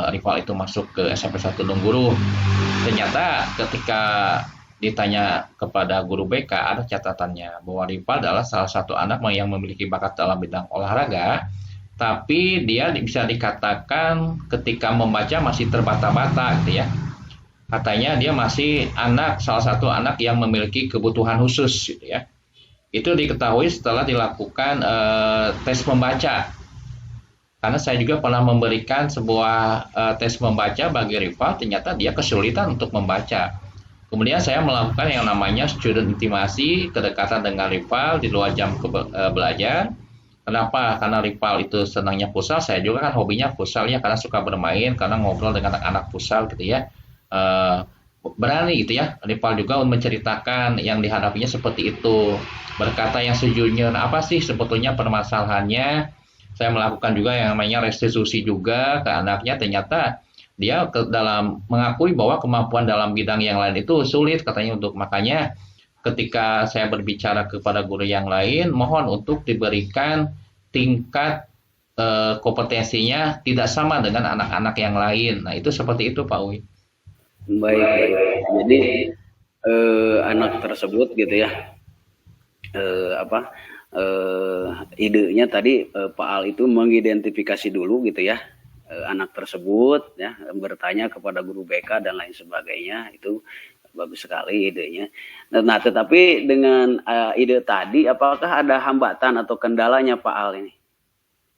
rival itu masuk ke SMP 1 Dongguru. Ternyata ketika ditanya kepada guru BK, ada catatannya bahwa rival adalah salah satu anak yang memiliki bakat dalam bidang olahraga, tapi dia bisa dikatakan ketika membaca masih terbata-bata gitu ya. Katanya dia masih salah satu anak yang memiliki kebutuhan khusus gitu ya. Itu diketahui setelah dilakukan tes membaca. Karena saya juga pernah memberikan sebuah tes membaca bagi rival, ternyata dia kesulitan untuk membaca. Kemudian saya melakukan yang namanya student intimasi, kedekatan dengan rival di luar jam belajar. Kenapa? Karena rival itu senangnya futsal, saya juga kan hobinya futsal ya, karena suka bermain, karena ngobrol dengan anak-anak futsal gitu ya. Berani gitu ya, rival juga menceritakan yang dihadapinya seperti itu. Berkata yang sejujurnya, apa sih sebetulnya permasalahannya. Saya melakukan juga yang namanya restitusi juga ke anaknya, ternyata dia dalam mengakui bahwa kemampuan dalam bidang yang lain itu sulit katanya, makanya ketika saya berbicara kepada guru yang lain, mohon untuk diberikan tingkat kompetensinya tidak sama dengan anak-anak yang lain. Nah, itu seperti itu Pak Uwi. Baik. Jadi anak tersebut gitu ya, idenya tadi Pak Al itu mengidentifikasi dulu gitu ya anak tersebut ya, bertanya kepada guru BK dan lain sebagainya. Itu bagus sekali idenya. Nah, tetapi dengan ide tadi, apakah ada hambatan atau kendalanya Pak Al ini?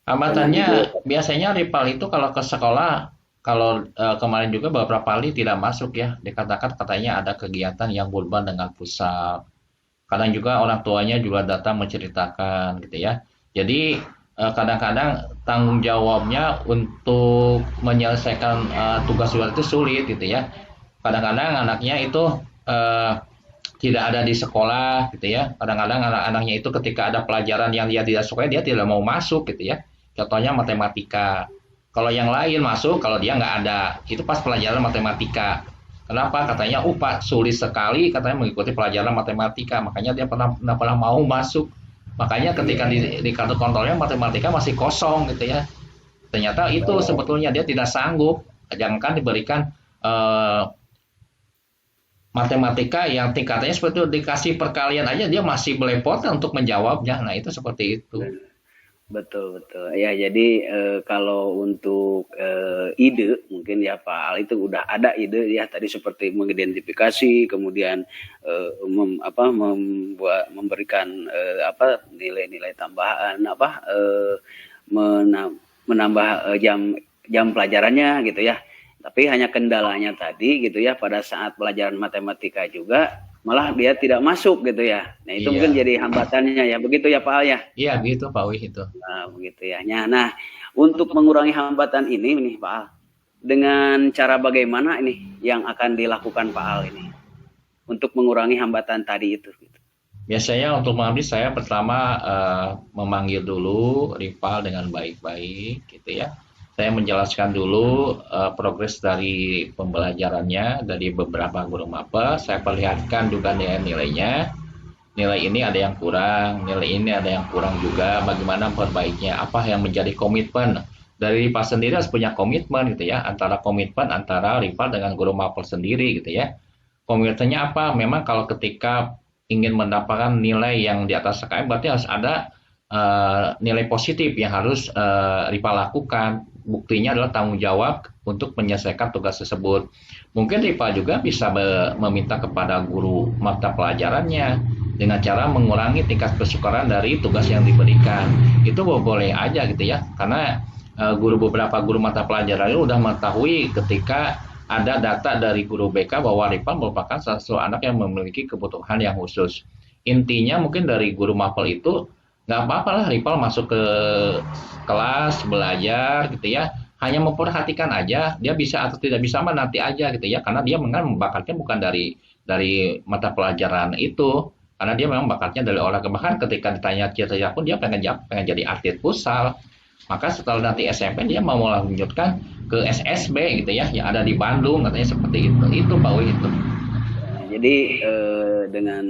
Hambatannya biasanya rival itu kalau ke sekolah, kalau kemarin juga beberapa kali tidak masuk ya, dikatakan katanya ada kegiatan yang berhubungan dengan futsal. Kadang juga orang tuanya juga datang menceritakan gitu ya. Jadi kadang-kadang tanggung jawabnya untuk menyelesaikan tugas itu sulit gitu ya. Kadang-kadang anaknya itu tidak ada di sekolah gitu ya. Kadang-kadang anak-anaknya itu ketika ada pelajaran yang dia tidak suka, dia tidak mau masuk gitu ya. Contohnya matematika. Kalau yang lain masuk, kalau dia nggak ada, itu pas pelajaran matematika. Kenapa? Katanya, Pak, sulit sekali katanya mengikuti pelajaran matematika. Makanya dia pernah mau masuk. Makanya ketika di kartu kontrolnya matematika masih kosong gitu ya. Ternyata itu sebetulnya dia tidak sanggup. Jangankan diberikan matematika yang tingkatannya seperti itu, dikasih perkalian aja dia masih belepotan untuk menjawabnya. Nah, itu seperti itu. Betul. Ya, jadi kalau untuk ide mungkin ya Pak Al itu udah ada ide ya tadi, seperti mengidentifikasi, kemudian memberikan nilai-nilai tambahan, menambah jam pelajarannya gitu ya. Tapi hanya kendalanya tadi gitu ya, pada saat pelajaran matematika juga malah dia tidak masuk gitu ya. Nah, itu mungkin jadi hambatannya ya. Begitu ya Pak Al ya? Iya, begitu Pak Wi itu. Nah, begitu ya. Nah, untuk mengurangi hambatan ini nih Pak Al, dengan cara bagaimana ini yang akan dilakukan Pak Al ini untuk mengurangi hambatan tadi itu? Biasanya untuk mengambil saya pertama memanggil dulu rival dengan baik-baik gitu ya. Saya menjelaskan dulu progres dari pembelajarannya dari beberapa guru mapel. Saya perlihatkan juga nilai-nilainya. Nilai ini ada yang kurang, nilai ini ada yang kurang juga. Bagaimana memperbaikinya? Apa yang menjadi komitmen dari rival sendiri harus punya komitmen gitu ya. Antara komitmen antara rival dengan guru mapel sendiri gitu ya. Komitmennya apa? Memang kalau ketika ingin mendapatkan nilai yang di atas KM berarti harus ada nilai positif yang harus rival lakukan. Buktinya adalah tanggung jawab untuk menyelesaikan tugas tersebut. Mungkin rival juga bisa meminta kepada guru mata pelajarannya dengan cara mengurangi tingkat kesukaran dari tugas yang diberikan. Itu boleh aja gitu ya, karena beberapa guru mata pelajaran itu sudah mengetahui ketika ada data dari guru BK bahwa rival merupakan salah satu anak yang memiliki kebutuhan yang khusus. Intinya mungkin dari guru mapel itu nggak apa-apa lah rival masuk ke kelas belajar gitu ya, hanya memperhatikan aja dia bisa atau tidak bisa mah nanti aja gitu ya, karena dia memang bakatnya bukan dari mata pelajaran itu, karena dia memang bakatnya dari olahraga. Bahkan ketika ditanya cita-cita pun dia pengen jadi atlet futsal. Maka setelah nanti SMP dia mau melanjutkan ke SSB gitu ya, yang ada di Bandung katanya seperti itu Pak Wi itu. Jadi dengan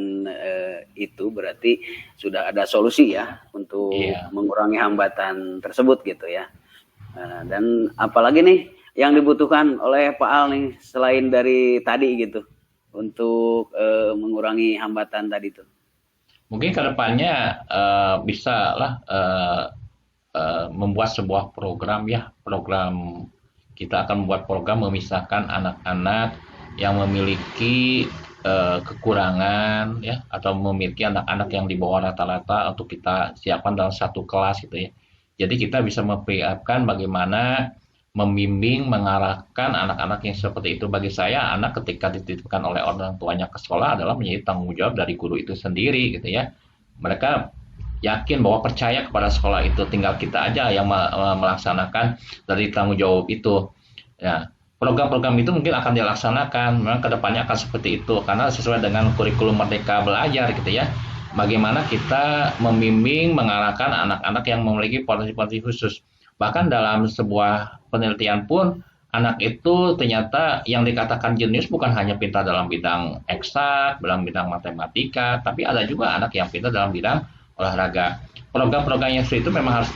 itu berarti sudah ada solusi ya untuk mengurangi hambatan tersebut gitu ya. Dan apalagi nih yang dibutuhkan oleh Pak Al nih selain dari tadi gitu untuk mengurangi hambatan tadi itu. Mungkin kedepannya bisa lah membuat sebuah program ya, kita akan membuat program memisahkan anak-anak yang memiliki kekurangan ya, atau memiliki anak-anak yang di bawah rata-rata untuk kita siapkan dalam satu kelas gitu ya. Jadi kita bisa mempersiapkan bagaimana membimbing, mengarahkan anak-anak yang seperti itu. Bagi saya, anak ketika dititipkan oleh orang tuanya ke sekolah adalah menjadi tanggung jawab dari guru itu sendiri gitu ya. Mereka yakin bahwa percaya kepada sekolah itu, tinggal kita aja yang melaksanakan dari tanggung jawab itu ya. Program-program itu mungkin akan dilaksanakan, memang kedepannya akan seperti itu karena sesuai dengan kurikulum Merdeka Belajar gitu ya. Bagaimana kita membimbing, mengarahkan anak-anak yang memiliki potensi-potensi khusus. Bahkan dalam sebuah penelitian pun anak itu ternyata yang dikatakan jenius bukan hanya pintar dalam bidang eksak, dalam bidang matematika, tapi ada juga anak yang pintar dalam bidang olahraga. Program-program yang seperti itu memang harus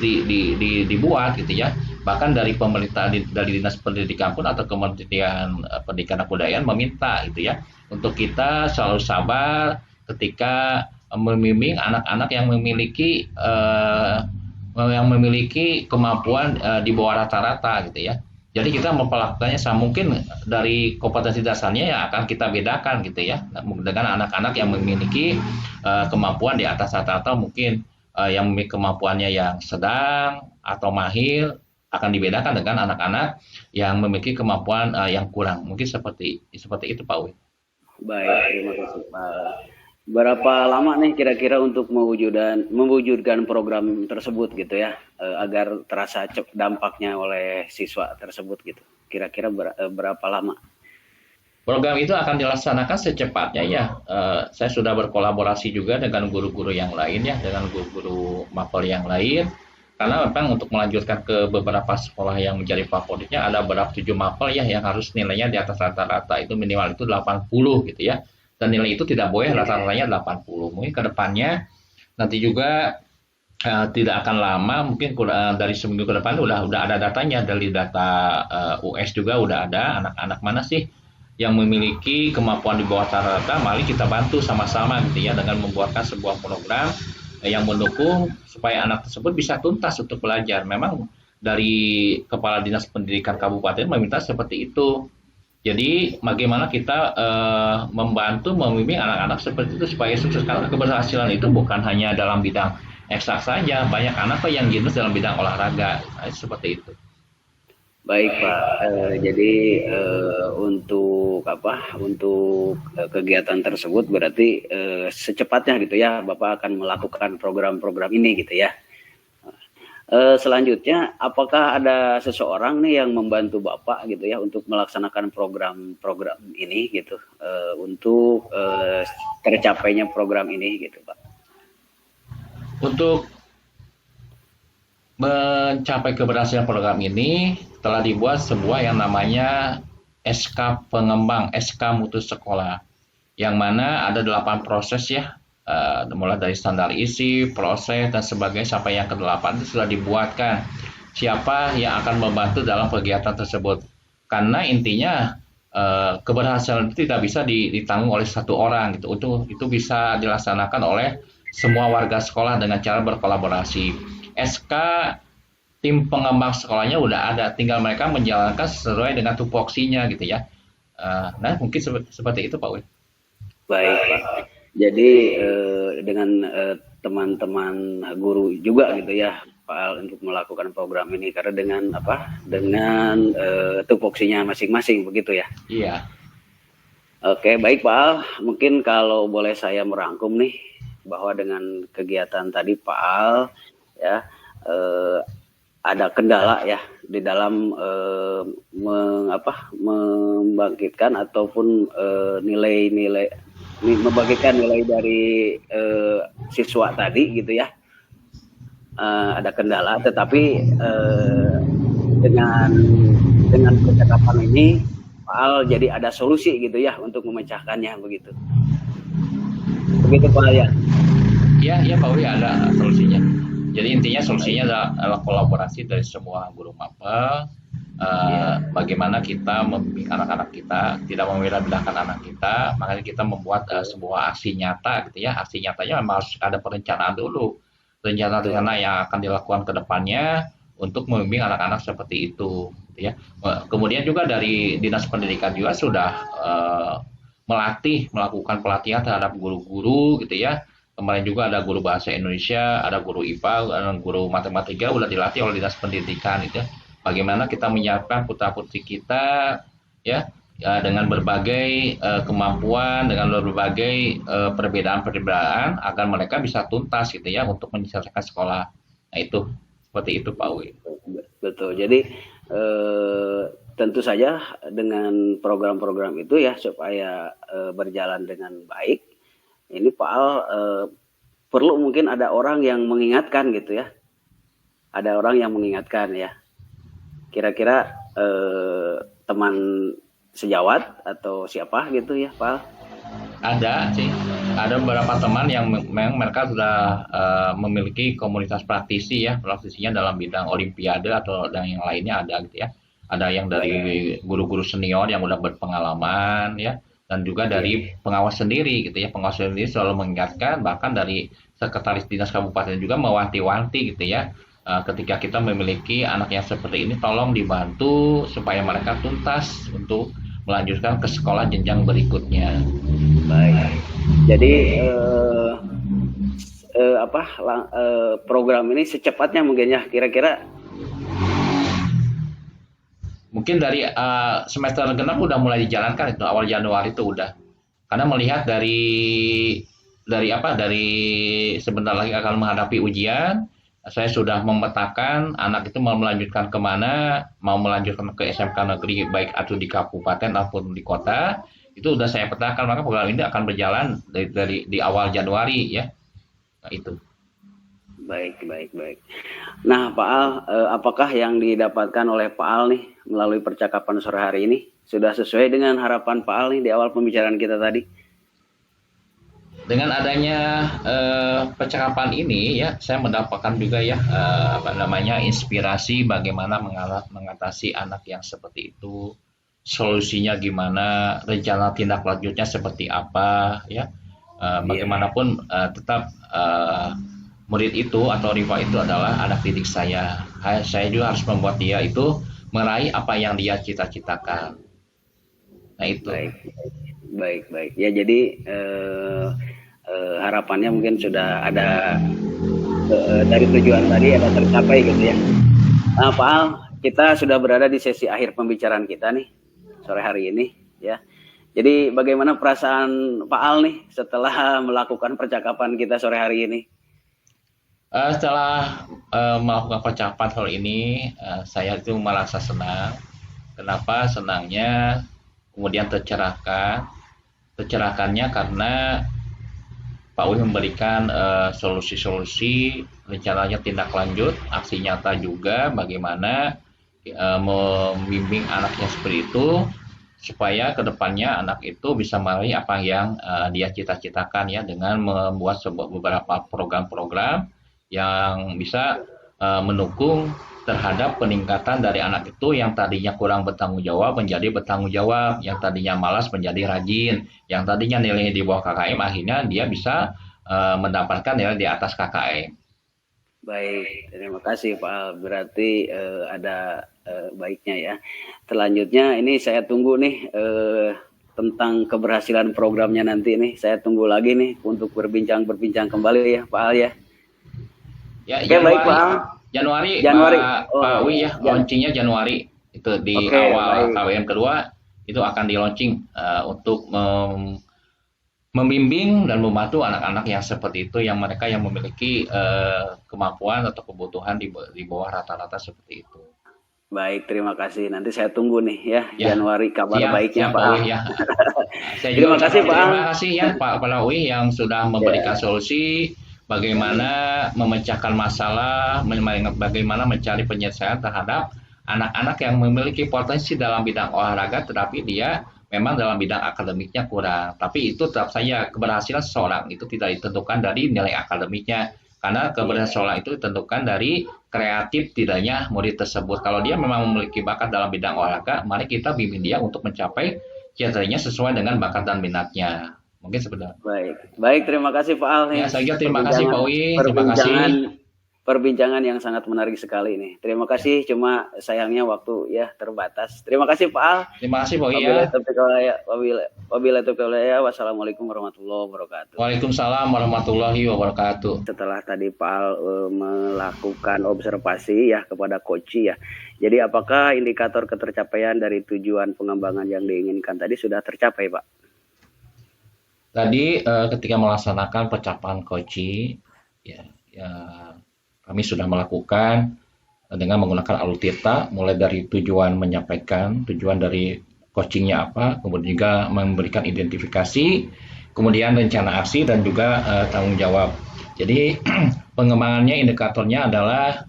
dibuat gitu ya. Bahkan dari pemerintah, dari dinas pendidikan pun atau Kementerian Pendidikan dan Kebudayaan meminta gitu ya, untuk kita selalu sabar ketika membimbing anak-anak yang memiliki kemampuan di bawah rata-rata gitu ya. Jadi kita memperlakukannya sama mungkin dari kompetensi dasarnya yang akan kita bedakan gitu ya, dengan anak-anak yang memiliki kemampuan di atas rata-rata, mungkin yang memiliki kemampuannya yang sedang atau mahir akan dibedakan dengan anak-anak yang memiliki kemampuan yang kurang. Mungkin seperti itu Pak Wi. Baik, terima kasih Pak. Berapa lama nih kira-kira untuk mewujudkan program tersebut gitu ya, agar terasa dampaknya oleh siswa tersebut gitu? Kira-kira berapa lama? Program itu akan dilaksanakan secepatnya ya. Saya sudah berkolaborasi juga dengan guru-guru yang lain ya, dengan guru-guru mapel yang lain. Karena memang untuk melanjutkan ke beberapa sekolah yang menjadi favoritnya ada beberapa 7 mapel ya yang harus nilainya di atas rata-rata, itu minimal itu 80 gitu ya. Dan nilai itu tidak boleh rata-ratanya 80. Mungkin ke depannya nanti juga tidak akan lama, mungkin dari seminggu ke depan udah ada datanya, dari data US juga udah ada anak-anak mana sih yang memiliki kemampuan di bawah rata-rata. Mari kita bantu sama-sama gitu ya dengan membuatkan sebuah program yang mendukung supaya anak tersebut bisa tuntas untuk belajar. Memang dari Kepala Dinas Pendidikan Kabupaten meminta seperti itu. Jadi bagaimana kita membantu membimbing anak-anak seperti itu supaya sukses, karena keberhasilan itu bukan hanya dalam bidang eksak saja, banyak anak yang jenius dalam bidang olahraga. Seperti itu. Baik Pak, jadi untuk kegiatan tersebut berarti secepatnya gitu ya Bapak akan melakukan program-program ini gitu ya. Selanjutnya, apakah ada seseorang nih yang membantu Bapak gitu ya untuk melaksanakan program-program ini gitu, untuk tercapainya program ini gitu, Pak? Untuk mencapai keberhasilan program ini telah dibuat sebuah yang namanya SK Pengembang, SK Mutu Sekolah, yang mana ada 8 proses ya, mulai dari standar isi, proses, dan sebagainya sampai yang ke-8 itu sudah dibuatkan siapa yang akan membantu dalam kegiatan tersebut. Karena intinya keberhasilan itu tidak bisa ditanggung oleh satu orang gitu. Itu bisa dilaksanakan oleh semua warga sekolah dengan cara berkolaborasi. SK tim pengembang sekolahnya udah ada, tinggal mereka menjalankan sesuai dengan tupoksinya gitu ya. Nah mungkin seperti itu Pak Wi. Baik, Pak. Jadi dengan teman-teman guru juga gitu ya, Pak Al, untuk melakukan program ini karena dengan tupoksinya masing-masing begitu ya. Iya. Oke, baik Pak Al. Mungkin kalau boleh saya merangkum nih bahwa dengan kegiatan tadi Pak Al ya ada kendala ya di dalam membangkitkan ataupun membagikan nilai dari siswa tadi gitu ya, ada kendala, tetapi dengan percakapan ini Pak Al jadi ada solusi gitu ya untuk memecahkannya begitu Pak Al ya. Iya Pak Wi, ada solusinya. Jadi intinya solusinya adalah kolaborasi dari semua guru mapel. Bagaimana kita membimbing anak-anak kita, tidak memilah-milahkan anak kita, makanya kita membuat sebuah aksi nyata gitu ya. Aksi nyatanya memang harus ada perencanaan dulu, rencana-rencana yang akan dilakukan ke depannya untuk membimbing anak-anak seperti itu gitu ya. Kemudian juga dari Dinas Pendidikan juga sudah melakukan pelatihan terhadap guru-guru gitu ya. Kemarin juga ada guru bahasa Indonesia, ada guru IPA, ada guru matematika udah dilatih oleh Dinas Pendidikan gitu ya. Bagaimana kita menyiapkan putra-putri kita ya dengan berbagai kemampuan, dengan berbagai perbedaan-perbedaan agar mereka bisa tuntas gitu ya untuk menyelesaikan sekolah. Nah itu seperti itu Pak Wi. Betul. Jadi tentu saja dengan program-program itu ya supaya berjalan dengan baik. Ini Pak Al perlu mungkin ada orang yang mengingatkan gitu ya. Ada orang yang mengingatkan ya. Kira-kira teman sejawat atau siapa gitu ya Pak Al? Ada sih. Ada beberapa teman yang memang mereka sudah memiliki komunitas praktisi ya. Praktisinya dalam bidang olimpiade atau dan yang lainnya ada gitu ya. Ada yang dari guru-guru senior yang udah berpengalaman ya. Dan juga dari pengawas sendiri gitu ya. Pengawas sendiri selalu mengingatkan, bahkan dari sekretaris dinas kabupaten juga mewanti-wanti gitu ya, ketika kita memiliki anak yang seperti ini tolong dibantu supaya mereka tuntas untuk melanjutkan ke sekolah jenjang berikutnya. Baik. Jadi program ini secepatnya mungkin ya kira-kira mungkin dari semester genap udah mulai dijalankan itu awal Januari itu udah. Karena melihat dari sebentar lagi akan menghadapi ujian, saya sudah memetakan anak itu mau melanjutkan kemana, mau melanjutkan ke SMK negeri baik atau di kabupaten maupun di kota, itu udah saya petakan, maka program ini akan berjalan dari awal Januari ya. Nah, itu. Baik. Nah, Pak Al, apakah yang didapatkan oleh Pak Al nih melalui percakapan sore hari ini sudah sesuai dengan harapan Pak Al nih di awal pembicaraan kita tadi? Dengan adanya percakapan ini ya, saya mendapatkan juga ya inspirasi bagaimana mengatasi anak yang seperti itu, solusinya gimana, rencana tindak lanjutnya seperti apa ya. Bagaimanapun tetap murid itu atau Rifa itu adalah anak didik saya. Saya juga harus membuat dia itu meraih apa yang dia cita-citakan. Nah itu. Baik. Ya jadi harapannya mungkin sudah ada dari tujuan tadi ada tercapai gitu ya. Nah, Pak Al, kita sudah berada di sesi akhir pembicaraan kita nih sore hari ini ya. Jadi bagaimana perasaan Pak Al nih setelah melakukan percakapan kita sore hari ini? Setelah melakukan percakapan hal ini, saya itu merasa senang. Kenapa senangnya? Kemudian tercerahkan. Tercerahkannya karena Pak Wi memberikan solusi-solusi, rencananya tindak lanjut, aksi nyata juga bagaimana membimbing anaknya seperti itu supaya kedepannya anak itu bisa meraih apa yang dia cita-citakan ya dengan membuat beberapa program-program yang bisa mendukung terhadap peningkatan dari anak itu yang tadinya kurang bertanggung jawab menjadi bertanggung jawab, yang tadinya malas menjadi rajin, yang tadinya nilainya di bawah KKM akhirnya dia bisa mendapatkan nilai di atas KKM. Baik, terima kasih Pak Al. Berarti ada baiknya ya. Selanjutnya ini saya tunggu nih tentang keberhasilan programnya nanti nih. Saya tunggu lagi nih untuk berbincang kembali ya Pak Al ya. Ya, Oke, baik Pak Al. Januari. Pak Wi ya, launchingnya Januari. Itu di awal KWM kedua itu akan di launching untuk membimbing dan membantu anak-anak yang seperti itu, yang mereka yang memiliki kemampuan atau kebutuhan di bawah rata-rata seperti itu. Baik, terima kasih. Nanti saya tunggu nih ya, Januari kabar baiknya Pak Al. Ya. Terima kasih Pak Al. Terima kasih ya Pak Wi yang sudah memberikan solusi bagaimana memecahkan masalah, bagaimana mencari penyelesaian terhadap anak-anak yang memiliki potensi dalam bidang olahraga tetapi dia memang dalam bidang akademiknya kurang. Tapi itu tetap saja keberhasilan seseorang itu tidak ditentukan dari nilai akademiknya. Karena keberhasilan seseorang itu ditentukan dari kreatif tidaknya murid tersebut. Kalau dia memang memiliki bakat dalam bidang olahraga, mari kita bimbing dia untuk mencapai cita-citanya sesuai dengan bakat dan minatnya. Mungkin sebentar. Baik, terima kasih Pak Al. Ya, saya terima kasih Pak Wi, terima kasih. Perbincangan yang sangat menarik sekali ini. Terima kasih, cuma sayangnya waktu ya terbatas. Terima kasih Pak Al. Terima kasih Pak Wi ya. Wabillahi taufiq wal hidayah. Wassalamualaikum warahmatullahi wabarakatuh. Waalaikumsalam warahmatullahi wabarakatuh. Setelah tadi Pak Al melakukan observasi ya kepada Koci ya. Jadi apakah indikator ketercapaian dari tujuan pengembangan yang diinginkan tadi sudah tercapai Pak? Tadi ketika melaksanakan percakapan Koci, ya, kami sudah melakukan dengan menggunakan alutirta, mulai dari tujuan menyampaikan, tujuan dari coachingnya apa, kemudian juga memberikan identifikasi, kemudian rencana aksi dan juga tanggung jawab. Jadi pengembangannya indikatornya adalah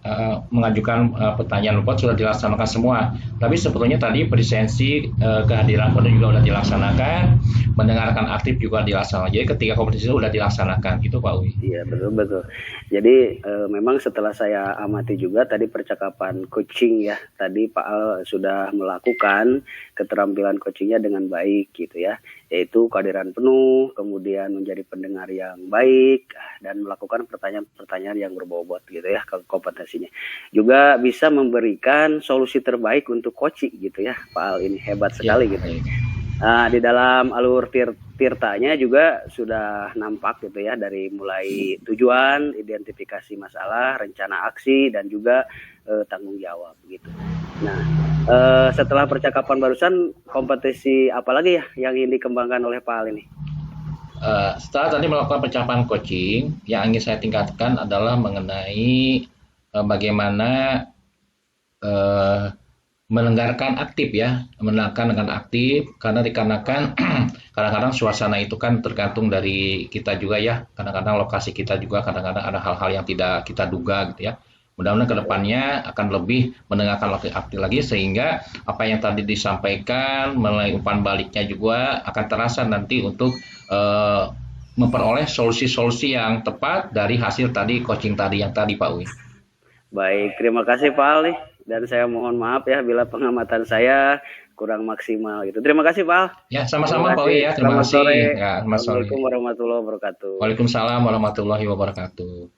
mengajukan pertanyaan report sudah dilaksanakan semua. Tapi sebetulnya tadi presensi kehadiran pada juga sudah dilaksanakan, mendengarkan aktif juga dilaksanakan. Jadi ketika kompetisi sudah dilaksanakan, itu Pak Wi. Iya betul. Jadi memang setelah saya amati juga tadi percakapan coaching ya, tadi Pak Al sudah melakukan keterampilan coachingnya dengan baik gitu ya, yaitu kehadiran penuh, kemudian menjadi pendengar yang baik dan melakukan pertanyaan-pertanyaan yang berbobot gitu ya kompetensinya. Juga bisa memberikan solusi terbaik untuk coaching gitu ya, Pak Al ini hebat sekali ya, gitu. Nah, di dalam alur tirtanya juga sudah nampak gitu ya, dari mulai tujuan, identifikasi masalah, rencana aksi, dan juga tanggung jawab gitu. Nah, setelah percakapan barusan, kompetisi apa lagi ya yang ingin dikembangkan oleh Pak Al ini? Setelah tadi melakukan percakapan coaching, yang ingin saya tingkatkan adalah mengenai bagaimana mendengarkan aktif ya, mendengarkan dengan aktif, karena dikarenakan kadang-kadang suasana itu kan tergantung dari kita juga ya, kadang-kadang lokasi kita juga kadang-kadang ada hal-hal yang tidak kita duga gitu ya. Mudah-mudahan kedepannya akan lebih mendengarkan aktif lagi sehingga apa yang tadi disampaikan melalui umpan baliknya juga akan terasa nanti untuk memperoleh solusi-solusi yang tepat dari hasil tadi coaching tadi yang tadi Pak Wi. Baik, terima kasih Pak Ali. Dan saya mohon maaf ya bila pengamatan saya kurang maksimal gitu. Terima kasih Pak Al. Ya, sama-sama Pak Wi ya. Terima kasih. Sore. Ya, Assalamualaikum warahmatullahi wabarakatuh. Waalaikumsalam warahmatullahi wabarakatuh.